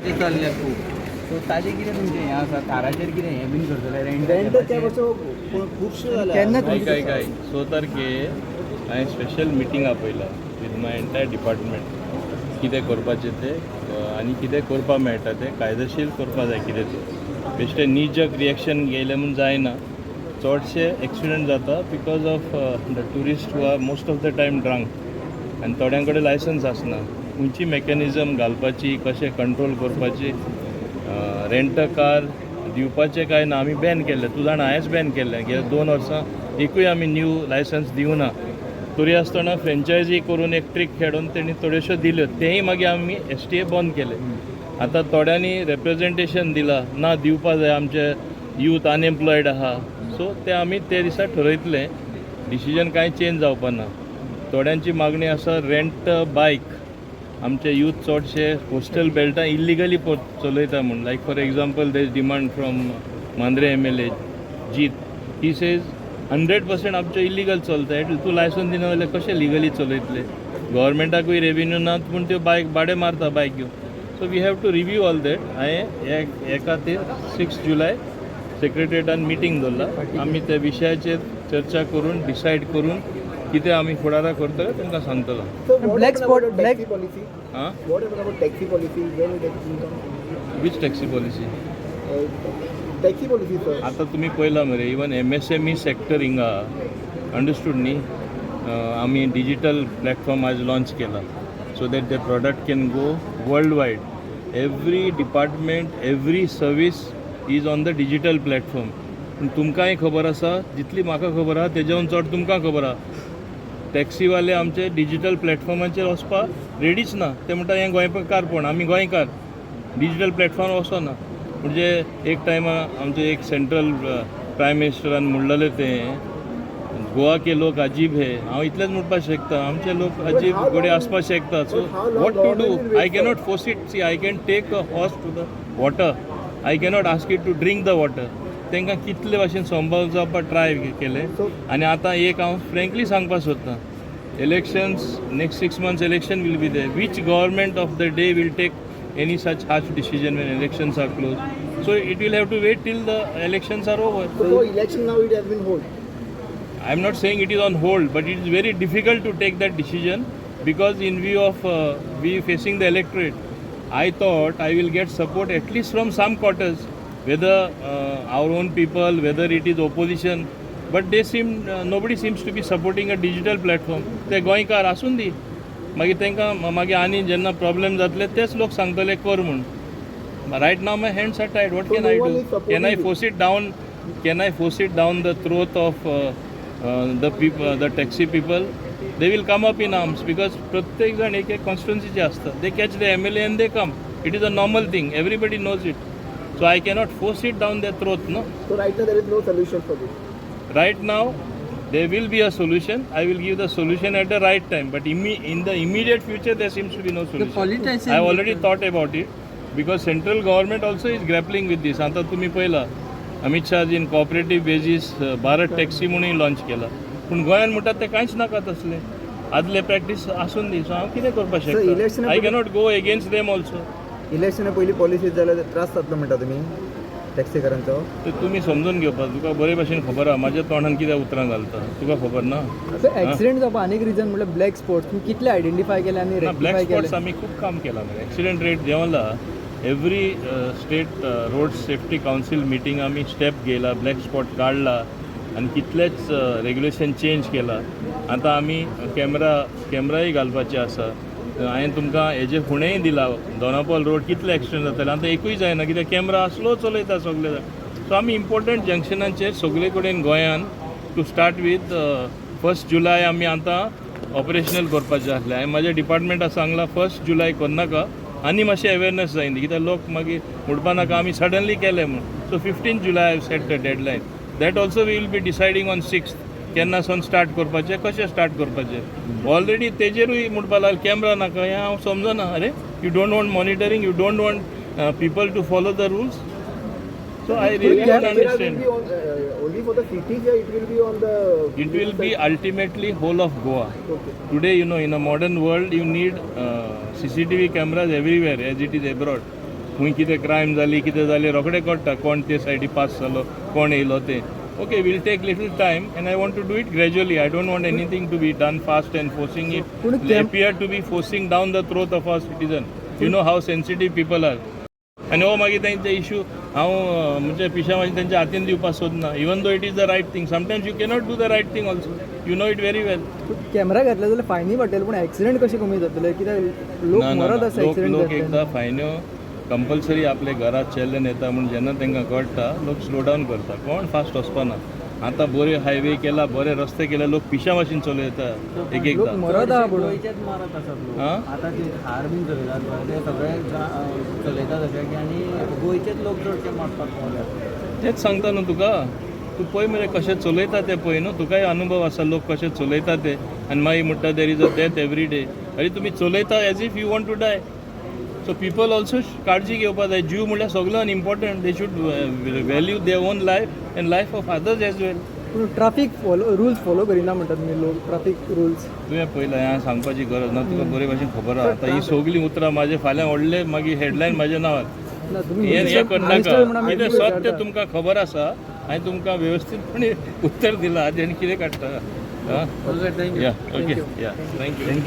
ते चल्ले खूब सो ताजें कितें तुमचें हें आसा काराचेर कितें हें बीन करतले रेंट त्या वर्सा खुबशे जाल्या केन्ना काय काय 6 तारखेर हांवें स्पेशल मिटींग आपयला विथ माय एंटायर डिपार्टमेंट कितें करपाचें तें आनी कितें करपा मेळटा तें कायदेशीर करपा जाय कितें तें बेश्टें नीजक रिएक्शन घेयलें म्हूण जायना चडशे एक्सिडंट जाता because of the tourist who are most of the time drunk आनी थोड्यां कडेन लायसन्स आसना खंयची मेकॅनिजम घालपाची कशें कंट्रोल करपाची रेंट कार दिवपाचें काय ना आमी बॅन केल्लें तूं जाणा हांवेंच बॅन केल्लें गेल्या 2 वर्सां एकूय आमी न्यू लायसन्स दिवना तरी आसतना फ्रँचायजी करून एक ट्रीक खेळून तेणी थोड्योश्यो दिल्यो तेंय मागीर आमी STA बंद केले आतां थोड्यांनी रेप्रेजेंटेशन दिलां ना दिवपा जाय आमचे यूथ अनएम्प्लॉयड आहा सो ते आमी ते दिसा ठरयतले डिसिजन कांय चेंज जावपा ना थोड्यांची मागणी आसा रेंट बायक आमचे यूथ चडशे कोस्टल बेल्टां इल्लिगली चलयता म्हूण like for example there is demand from Mandrem MLA जीत ही सेज 100% आमचे इल्लिगल चलता तूं लायसन्स दिना जाल्यार कशें लिगली चलयतले गव्हर्मेंटाकूय रेवेन्यू ना पूण त्यो बायक भाडे मारता बायक्यो so we have to review all that हांवें हे खातीर 6 जुलय सेक्रेटरिएटान मिटींग दवरला आमी त्या विशयाचेर चर्चा करून डिसायड करून कितें आमी फुडारा करतले तुमकां सांगतलो black spot black policy ah what about taxi policy Wien it which taxi policy taxi policy sir आतां तुमी पळयला मरे इवन MSME सेक्टर हिंगा अंडरस्टूड न्ही आमी डिजिटल प्लॅटफॉर्म आज लॉन्च केला so that the product can go world wide every department every service is on the digital platform पूण तुमकांय खबर आसा जितली म्हाका खबर आहा तेज्याहून चड तुमकां खबर आहा टॅक्सीवाले आमचे डिजिटल प्लॅटफॉर्माचेर वचपाक रेडीच ना ते म्हणटा हें गोंयकारपण आमी गोंयकार डिजिटल प्लॅटफॉर्म वचना म्हणजे एक टायमार आमचे एक सेंट्रल प्रायम मिनिस्टरान म्हणलेलें तें गोवा के लोक अजीब हे हांव इतलेंच म्हणपाक शकता आमचे लोक अजीब गोडे आसपाक शकता so what to do I cannot force it see I can take a horse to the water I cannot ask it to drink the water तांकां कितले भाशेन संभाळ जावपाक ट्राय केले आनी आतां एक हांव फ्रँकली सांगपाक सोदतां elections next 6 months election will be there which government of the day will take any such harsh decision when elections are closed. So it will have to wait till the elections are over. So for election now it has been hold. I am not saying it is on hold, but it is very difficult to take that decision because in view of we facing the electorate, I thought I will get support at least from some quarters, whether our own people, whether it is opposition, but they seem nobody seems to be supporting a digital platform. They goinkar asun di. मागीर तांकां मागीर आनी जेन्ना problem जातले तेच लोक सांगतले कर म्हूण right now my hands are टायड what can I do can I force it down the throat of the taxi people they will come up in arms because प्रत्येक जाण एक कॉन्स्टिट्युन्सीचे आसता they catch the MLA and they come it is a normal thing everybody knows it so I cannot force it down the throat no So right now there is no solution for this. Right now there will be a solution. I will give the solution at the right time, but in the immediate future there seems to be no solution. I have already thought about it because central government also is grappling with this. आता तुम्ही पहिला अमित शाहजीन cooperative basis Bharat taxi म्हणून launch केला पूण गोंयान म्हणटात ते कांयच नाका तसले आदले प्रॅक्टीस आसून दी सो हांव कितें करपाक शकता I cannot go against them also इलेक्शना पयलीं पॉलिसी जाल्यार त्रास जातलो म्हणटा तुमी टॅक्सीकारांचो ते तुमी समजून घेवपाक तुका बरे भशेन खबर आहा म्हाज्या तोंडान कितें उतरां घालता तुका खबर ना एक्सिडेंट जावपा आनीक रिजन म्हणल्यार ब्लॅक स्पॉट्स तुमी कितले आयडेंटिफाय केले आनी ब्लॅक स्पॉट्स आमी खूब काम केलां मरे एक्सिडेंट रेट देंवला every state road safety council meeting आमी स्टेप घेयला ब्लॅक स्पॉट काडला आनी कितलेच रेग्युलेशन चेंज केला आतां आमी कॅमेराय घालपाचे आसा हांवें तुमकां हेजे फुडेंय दिला दोनापावल रोड कितले एक्सिडेंट जाताले आतां एकूय जायना कित्याक कॅमेरा स्लो चलयता सगळे सो आमी इम्पॉर्टंट जंक्शनाचेर सगळे कडेन गोंयान टू स्टार्ट वीथ 1 जुलय आमी आतां ऑपरेशनल करपाचें आसलें हांवें म्हाज्या डिपार्टमेंटाक सांगलां 1 जुलय करनाका आनी मातशें अवेरनस जाय न्ही कित्याक लोक मागीर म्हणपा नाका आमी सडनली केलें म्हणून so 15 July I set the deadline that also we will be deciding on 6th केन्ना सावन स्टार्ट करपाचें कशें स्टार्ट करपाचें ऑलरेडी तेजेरूय म्हणपा लागले कॅमेरा नाका हें हांव समजना अरे you don't want monitoring you don't want people to follow the rules so I really don't understand only for the cities or it will be on the it will be ultimately whole of Goa. Okay. Today, you know, in a modern world, you need CCTV cameras everywhere as it is abroad. खूंय कितें crime जाली कितें जालें रोखडें कळटा कोण ते सायडी पास जालो कोण येयलो ते okay will take little time and I want to do it gradually I don't want anything to be done fast and forcing it appear to be forcing down the throat of our citizen you know how sensitive people are आनी हो मागीर तेंचे issue हांव म्हणजे पिशावांची तेंच्या हातीन दिवपाक सोदना even though it is the right thing sometimes you cannot do the right thing also you know it very well camera घातले जाल्यार फायनी पडटले पूण एक्सिडेंट कशे कमी जातले कित्याक लोक मरत आसा लोक एक्सिडेंट लोक एकदां फायन्यो कंपल्सरी आपले घरात चेल्ल्यान येता म्हूण जेन्ना तांकां कळटा लोक स्लो डावन करता कोण फास्ट वचपाना आतां बरे हायवे केला बरे रस्ते केले लोक पिशा भाशेन चलयता एक एकदां मरत आहा पूण गोंयचेच मारत आसात लोक हां आतां ते थार बीन चलयतात पळय, ते सगळे चलयतात अशें की आनी गोंयचेच लोक चडशे मारतात पळय. तेच सांगता न्हू तुका तूं पळय मरे कशें चलयता ते पळय न्हू तुकाय अनुभव आसा लोक कशें चलयता ते आनी मागीर म्हणटा there is a death every day अरे तुमी चलयता as if you want to die so people also काळजी घेवपाक जाय जीव म्हणल्यार सगळ्यान important they should value their own life and life of others as well पूण ट्राफीक रुल्स फॉलो करिना म्हणटात तुमी लोक ट्राफीक रुल्स तुवें पयलें हांवें सांगपाची गरज ना तुका बरे भाशेन खबर आहा आतां ही सगळीं उतरां म्हाजे फाल्यां व्हडले मागीर हेडलायन म्हाज्या नांवार ना तुमी हें करनाका म्हणून कितें सत्य तुमकां खबर आसा हांवें तुमकां वेवस्थीतपणे उत्तर दिलां आनी कितें काडटा थँक्यू या ओके या थँक्यू